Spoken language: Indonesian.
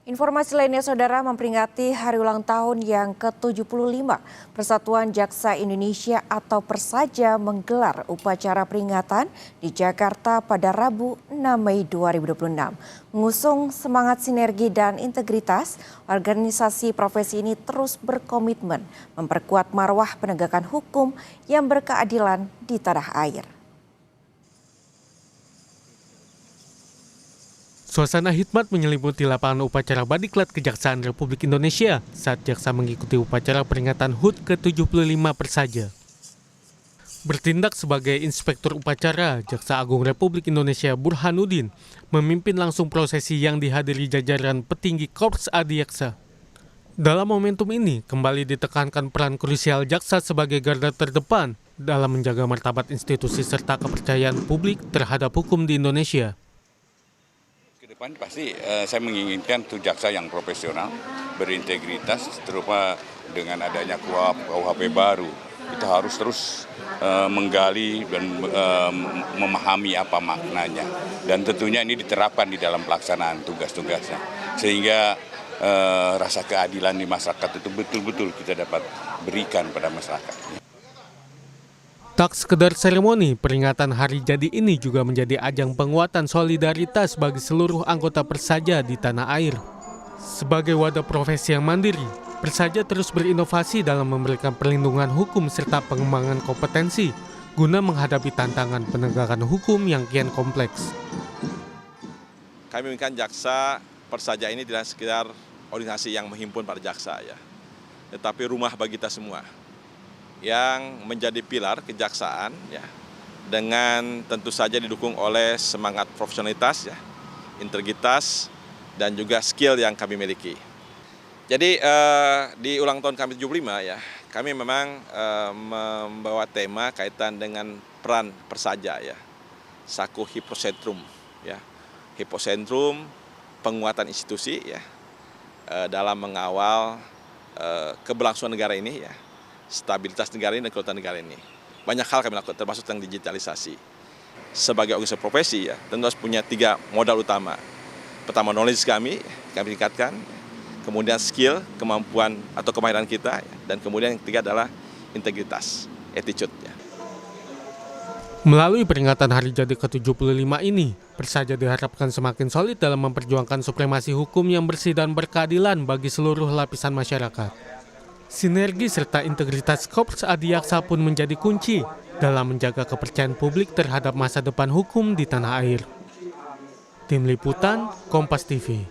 Informasi lainnya, Saudara, memperingati hari ulang tahun yang ke-75, Persatuan Jaksa Indonesia atau Persaja menggelar upacara peringatan di Jakarta pada Rabu 6 Mei 2026. Mengusung semangat sinergi dan integritas, organisasi profesi ini terus berkomitmen memperkuat marwah penegakan hukum yang berkeadilan di tanah air. Suasana hikmat menyelimuti lapangan upacara Badiklat Kejaksaan Republik Indonesia saat jaksa mengikuti upacara peringatan HUT ke-75 Persaja. Bertindak sebagai inspektur upacara, Jaksa Agung Republik Indonesia Burhanuddin memimpin langsung prosesi yang dihadiri jajaran petinggi Korps Adiaksa. Dalam momentum ini, kembali ditekankan peran krusial jaksa sebagai garda terdepan dalam menjaga martabat institusi serta kepercayaan publik terhadap hukum di Indonesia. Depan pasti saya menginginkan tuh jaksa yang profesional, berintegritas, terutama dengan adanya KUHP baru. Kita harus terus menggali dan memahami apa maknanya. Dan tentunya ini diterapkan di dalam pelaksanaan tugas-tugasnya. Sehingga rasa keadilan di masyarakat itu betul-betul kita dapat berikan pada masyarakat. Tak sekedar seremoni, peringatan hari jadi ini juga menjadi ajang penguatan solidaritas bagi seluruh anggota Persaja di tanah air. Sebagai wadah profesi yang mandiri, Persaja terus berinovasi dalam memberikan perlindungan hukum serta pengembangan kompetensi guna menghadapi tantangan penegakan hukum yang kian kompleks. Kami menginginkan jaksa Persaja ini tidak sekedar organisasi yang menghimpun para jaksa ya, tetapi rumah bagi kita semua, yang menjadi pilar kejaksaan ya, dengan tentu saja didukung oleh semangat profesionalitas ya, integritas dan juga skill yang kami miliki. Jadi di ulang tahun kami 75 ya, kami memang membawa tema kaitan dengan peran Persaja ya. Saku Hipocentrum ya. Hipocentrum penguatan institusi ya, dalam mengawal keberlangsungan negara ini ya, stabilitas negara ini dan keutuhan negara ini. Banyak hal kami lakukan, termasuk tentang digitalisasi. Sebagai organisasi profesi ya, tentu harus punya 3 modal utama. Pertama, knowledge kami tingkatkan. Kemudian skill, kemampuan atau kemahiran kita. Dan kemudian yang ketiga adalah integritas, attitude. Ya. Melalui peringatan hari jadi ke-75 ini, Persaja diharapkan semakin solid dalam memperjuangkan supremasi hukum yang bersih dan berkeadilan bagi seluruh lapisan masyarakat. Sinergi serta integritas Korps Adiaksa pun menjadi kunci dalam menjaga kepercayaan publik terhadap masa depan hukum di tanah air. Tim Liputan, Kompas TV.